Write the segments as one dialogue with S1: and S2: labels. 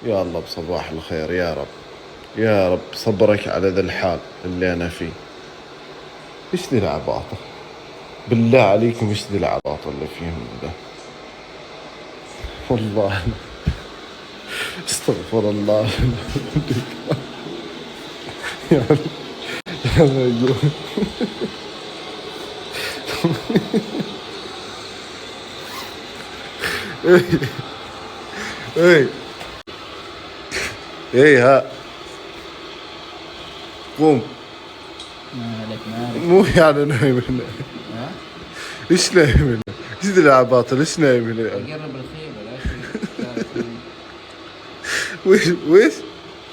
S1: يا الله بصباح الخير يا رب. يا رب صبرك على ذا الحال اللي أنا فيه. إيش ذي العباطة؟ بالله عليكم إيش ذي العباطة اللي فيهم ذا؟ والله استغفر الله. يعني يقول ايه ايه ها قوم.
S2: مالك مالك.
S1: مو يعني نايم هنا.
S2: ها؟
S1: ايش نايم هنا؟ ايش ذي العباطة؟ ليش نايم هنا يعني؟
S2: قرب الخيمة لا شيء.
S1: ويش؟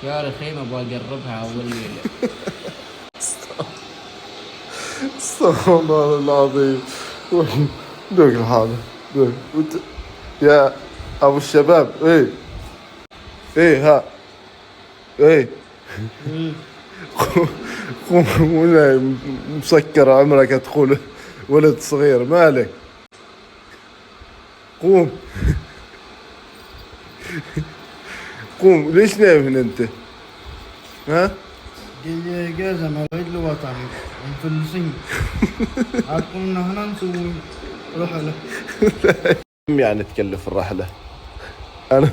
S2: شاري خيمة ابغى اقربها اول ليلة.
S1: استغفر الله العظيم. دوق الحالة دوق يا ابو الشباب. ايه ايه ها ايه قوم ولا مسكر عمرك تقول ولد صغير مالك. قوم قوم. ليش نايم هنا انت؟ ها؟
S3: جاي جازة ما بعيد له وطن مفلسين. عقلنا هنا نسوي رحلة.
S1: كم يعني تكلف الرحلة؟ انا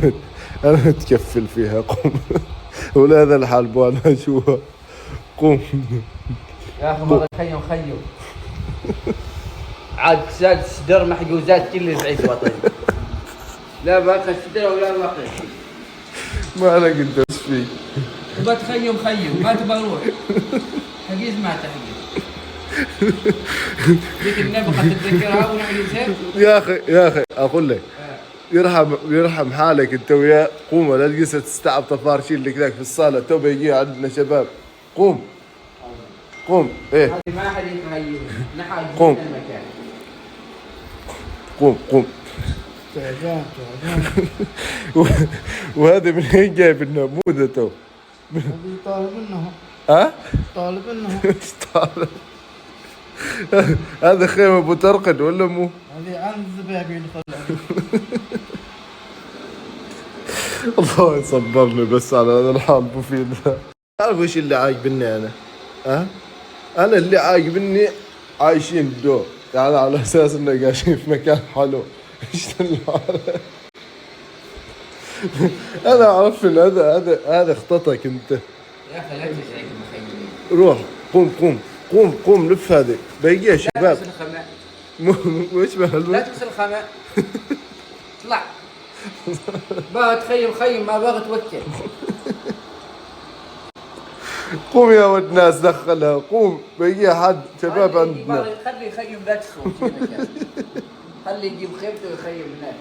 S1: انا متكفل فيها. قوم ولا هذا الحال بوانا اشوفها. قوم
S2: يا اخي والله خيم. عاد ساد صدر محجوزات كل بعيد وطني. لا باقي صدر ولا باقي.
S1: مالك انت ايش فيك؟
S2: تبغى تخيم ما تبغى روح. حجيز ما تحجز. ذيك النبقة تتذكرها ونحجزها.
S1: يا اخي اقول لك يرحم حالك انت وياه. قوم لا تقيس تستعب طفارشين لك ذاك في الصاله تو بيجي عندنا شباب. قوم ايه
S2: هذه ما حد يتخيل. نحن
S1: قوم.
S2: المكان.
S1: قوم.
S3: تعبان.
S1: وهذا من وين جايب النموذج تو؟
S3: هذه طالب منهم.
S1: ها؟
S3: طالب منهم.
S1: ايش طالع؟ هذا خيمه ابو ترقد ولا مو؟
S3: هذه عن الذبابين خلها.
S1: الله يصبرني بس على هذا الحال مفيد. تعرف ايش اللي عاجبني انا؟ ها؟ انا اللي عاجبني عايشين الدور يعني على اساس انه عايشين في مكان حلو. ايش انا اعرف ان هذا خطتك انت.
S2: يا اخي لا تزعج المخيمين.
S1: روح قوم لف هذه بيجي يا شباب.
S2: لا تكسر الخماء.
S1: وش
S2: لا
S1: بهالوقت؟
S2: تكسر الخماء. اطلع. باغي تخيم ما باغي توكل.
S1: قوم يا ولد ناس دخلها. قوم بيجي حد شباب عندنا.
S2: خلي يخيم ذاك الصوت. خلي يجيب خيمته ويخيم هناك.